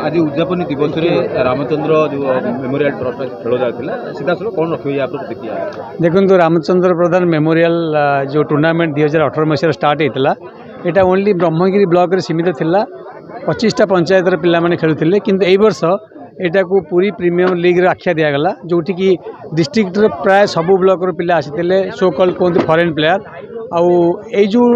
आज उद्यापन दिवस में रामचंद्र जो मेमोरियल ट्रस्ट खेल जाता सीधा सर कौन रखे देखिए देखो रामचंद्र प्रधान मेमोरियल जो टूर्नामेंट 2018 मसीह स्टार्ट होता यहाँ ओनली ब्रह्मगिरी ब्लॉक रे सीमित थिला 25टा पंचायतर पिला माने खेलुथिले किंतु एई वर्ष एटा को पूरी प्रीमियम लीग रे आख्या दिया गला जोठी की डिस्ट्रिक्ट रे प्राय सबु ब्लॉक रो पिला आसीथिले सो कॉल्ड कोन फॉरेन प्लेयर आउ ए जो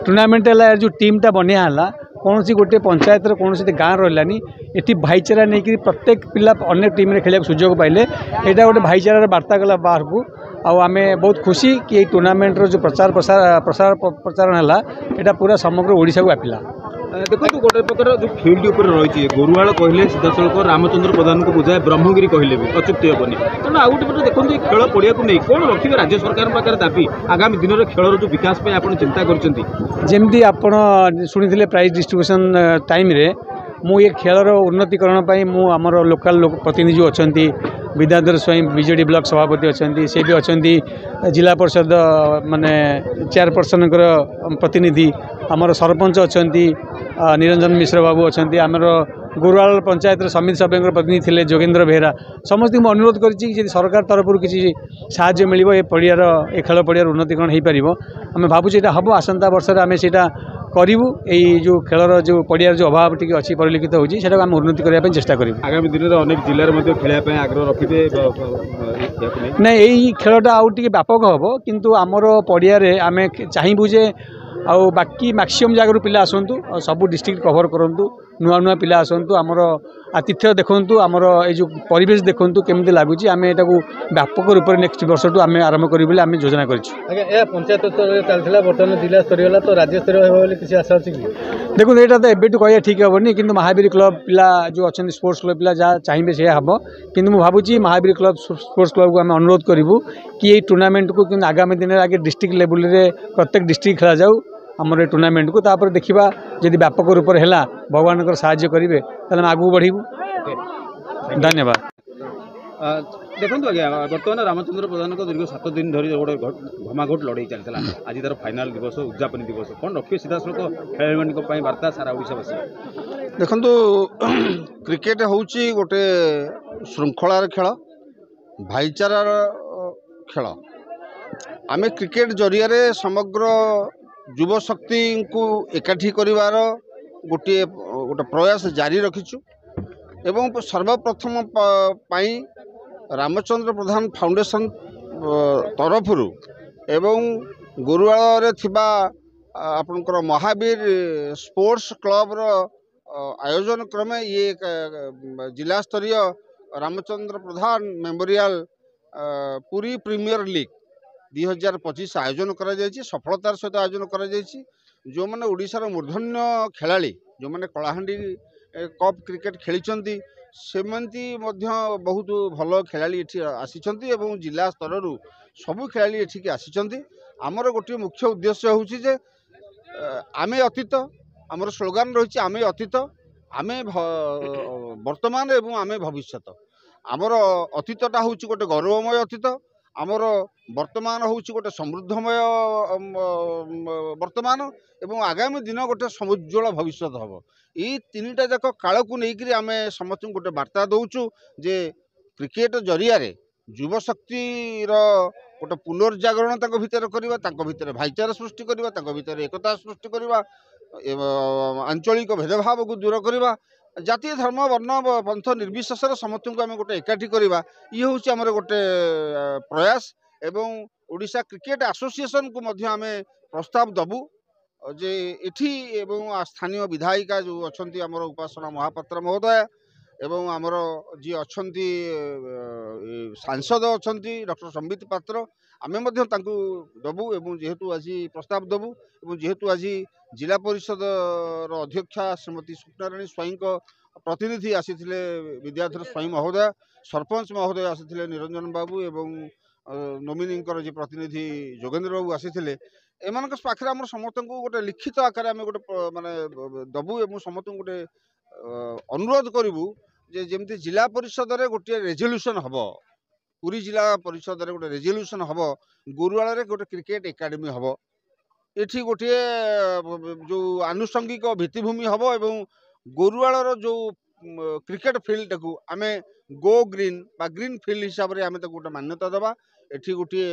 टूर्नामेंट है जो टीम टा बनिया हला कौन सी गोटे पंचायत कौन गाँव रही ये भाईचारा नहीं कि प्रत्येक पिला अनेक टीम रे खेल सुजोग पाइले यहाँ गोटे भाईचारार बार्ता गला बाहर को आम बहुत खुशी कि टूर्नामेंट रो जो प्रचार प्रसारण है यहाँ पूरा समग्र ओडिशा को व्यापिला। देखो गोटे प्रकार जो फील्ड उपर रही गोरुआल कहले सीधासख रामचंद्र प्रधान को बुझाए ब्रह्मगिरी कहले भी अच्युक्ति हेनी तेणु आउ गोटे देखो खेल पड़िया को नहीं कौन रखिए राज्य सरकार पाखे दाबी आगामी दिन में खेल जो विकास आप चिंता करमती आप शुणी प्राइज डिस्ट्रीब्यूशन टाइम रे मु ये खेलर उन्नतिकरण मु आमर लोकल लोक प्रतिनिधि अच्छा विद्याधर स्वयं बीजेडी ब्लॉक सभापति अच्छा से भी अच्छा जिला परिषद माने चेयरपर्सन प्रतिनिधि आमर सरपंच अच्छा निरंजन मिश्र बाबू अच्छा आमर गोरुआल पंचायत समिति सभ्य प्रतिनिधि थे जोगेंद्र बेहरा समस्त मुझे अनुरोध कर सरकार तरफ किसी साहाय्य मिल पड़ियार ए खेल पड़ियार उन्नतिकरण हो पार आम भावुँ यहाँ हम आसंता वर्ष आम से करूँ यही जो खेलर जो पड़ियार जो अभाव टी अच्छी परिलक्षित होती है आम उन्नति करने चेष्टा करूँ आगामी दिन में अनेक जिले खेलने आग्रह रखिए ना यही खेलटा आउ टे व्यापक हम किंतु आमर पड़ियारे आम चाहबू जे आउ बाकी मैक्सिमम जगह पिला आसतु सबू डिस्ट्रिक्ट कवर करूँ नुआ नुआ पिला आसतु आमर आतिथ्य देखु आमर ये परिवेश देखु केमती लगुच आम यहाँ व्यापक रूप से नेक्स्ट वर्ष टू आम आरंभ करूँ आम योजना कर पंचायत स्तर चलता बर्तमान जिला स्तर तो राज्य स्तर किसी आशा अच्छी देखो यहाँ तो एबेटू कह ठीक हेनी कि महावीर क्लब पिला जो अच्छा स्पोर्ट्स क्लब पिला जहाँ चाहिए से हम कि भावुँ महावीर क्लब स्पोर्ट्स क्लब को आम अनुरोध करूँ कि ये टूर्नामेंट को आगामी दिन में आगे डिस्ट्रिक्ट लेवल रे प्रत्येक डिस्ट्रिक्ट खेला जाऊ आमर ये टूर्नामेंट को तापर देखा जदि व्यापक रूप से है भगवान साहाय्य करेंगे तेल आगू बढ़ू। धन्यवाद। देखो आज्ञा बर्तमान रामचंद्र प्रधान को दीर्घ 7 दिन धरी गोटे घमाघोट लड़ाई चलता आज तार फाइनाल दिवस उद्यापन दिवस कौन रखिए सीधा सड़क खेल वार्ता सारा ओडिशावासी देखु क्रिकेट हूँ गोटे श्रृंखलार खेल भाईचारार खेल आम क्रिकेट जरिया समग्र युवशक्ति को एकाठी करिवार गोटे गोटे प्रयास जारी रखिछु एवं सर्वप्रथम पाई रामचंद्र प्रधान फाउंडेशन तरफ एवं गोरुआल थिबा आपनकर महावीर स्पोर्ट्स क्लब रो आयोजन क्रमे ये जिला स्तरीय रामचंद्र प्रधान मेमोरियल पूरी प्रीमियर लीग 2025 आयोजन करा जायछि सफलतार सहित आयोजन करा जायछि जो माने ओडिशार मूर्धन्य खेलाड़ी जो माने कलाहांडी कप क्रिकेट खेली सेमंती मध्य बहुत भल खेलाड़ी एठी आसीचंती एवं जिला स्तर सबु खेलाड़ी एठी आसीचंती आमर गोटे मुख्य उद्देश्य होउछि जे आमे अतीत आमर स्लोगान रही आमे अतीत आमे वर्तमान एवं आमे भविष्यत आमर अतीतटा होउछि गोटे गौरवमय अतीत आमर वर्तमान होउछि गोटे समृद्धमय वर्तमान एवं आगामी दिन गोटे समुज्वल भविष्य हम ये तीनटा जाक काल को लेकर आम समस्त गोटे वार्ता दौचु जे क्रिकेट जरिया युवशक्तिर गोटे पुनर्जागरण भितर करवा भाईचारा सृष्टि करवा एकता सृष्टि करवा आंचलिक भेदभाव को दूर करवा जातीय धर्म वर्ण पंथ निर्विशेष समस्त को आम गोटे एकाठी करवा ये हूँ आमर गोटे प्रयास एवं ओडिशा क्रिकेट एसोसिएशन को मध्य आम प्रस्ताव दबु जे एठी एवं स्थानीय विधायिका जो अच्छा आमर उपासना महापात्र महोदय एवं आमर जी अच्छा सांसद अच्छा डॉक्टर संबित पात्र आमे मध्य दबु एवं जेहेतु आज प्रस्ताव दबु एवं जेहेतु आज जिला परिषद अध्यक्षा श्रीमती स्वप्नाराणी स्वयं प्रतिनिधि आसीथिले विद्याधर स्वयं महोदय सरपंच महोदय आसीथिले निरंजन बाबू एवं नोमिनी जी प्रतिनिधि जोगेंद्र बाबू आसीथिले एमान पाखे आम समस्त को गोटे लिखित आकार आम गोटे माने दबु एवं समस्त गोटे अनुरोध करूँ जे जमती जिला परिषद रे गोटे रेजोल्यूशन हम पूरी जिला परिषद रे गोटे रेजोल्यूशन हम गोरुआल गोटे क्रिकेट एकाडेमी हम एठी गोटे जो आनुषंगिक भित्तिभूमि हम एवं गोरुआल जो क्रिकेट फील्ड को आम गो ग्रीन बा ग्रीन फील्ड हिसाब से आम गोटे मान्यता देवा एठी गोटे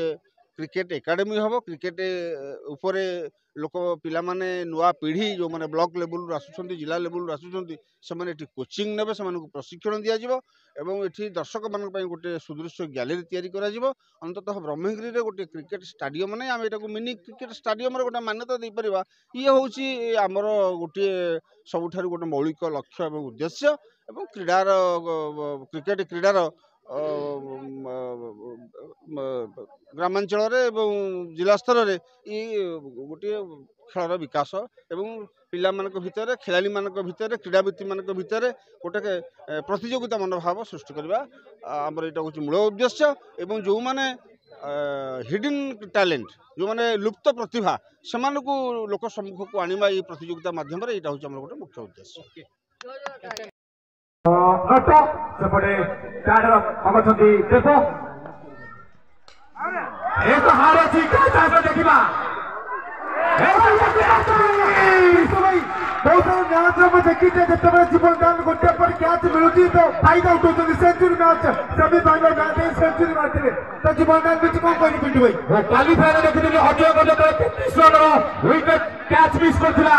क्रिकेट एकाडेमी हम क्रिकेट उपरे लोक पिला माने नुआ पीढ़ी जो माने ब्लॉक लेवल आसुचंती जिला लेवल आसुचंती से माने एठी कोचिंग नेबे से मानको प्रशिक्षण दिया जिवो एवं एठी दर्शक मान गोटे सुदृश्य गैलरी तैयारी करा जिवो अंततः ब्रह्मगिरी रे गोटे क्रिकेट स्टाडियम नै आम एटाको मिनी क्रिकेट स्टाडियम रे गोटे मान्यता दे परिबा ये होउची हमर गोटे सबुठारु गोटे मौलिक लक्ष्य एवं उद्देश्य एवं क्रीडार क्रिकेट क्रीडार ग्रामांचल जिला स्तर में ये गोटे खेल विकास एवं पिला भितर खेलाड़ी भितर क्रीड़ावित भितर गोटे प्रतियोगिता मनोभाव सृष्टि करवा आमर यहाँ हूँ मूल उद्देश्य एवं जो मैंने हिडन टैलेंट जो मैंने लुप्त प्रतिभा से लोक सम्मुख को आनिबा ये प्रतियोगिता माध्यम यहाँ हूँ गोटे मुख्य उद्देश्य। सेपटे देव एक हार अच्छी देखा बहुत मैच में देखी जिते जीवन दान गोटे पर कैच मिलूँ तो फायदा उठाऊँ century match semifinal match century मारते तो जीवन दान बीच कौन कह पिंटू भाई क्वालिफायर देखी अजय गजर 33 रन विकेट कैच मिस करथिला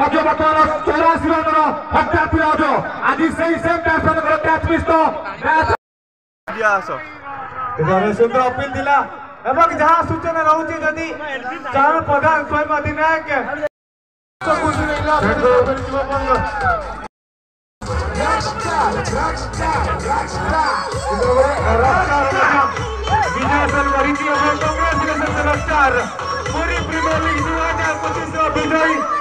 अजय बर्तमान 84 रन हटा थिला अजय आज सही सेम बैट्समैन कैच मिस तो मैच दिया सुंदर अपील दिला एवं जहाँ सूचना रहुची जदि चारण प्रधान स्वयं अधिनायक पूरी प्रीमियर लीग 2025 विजयी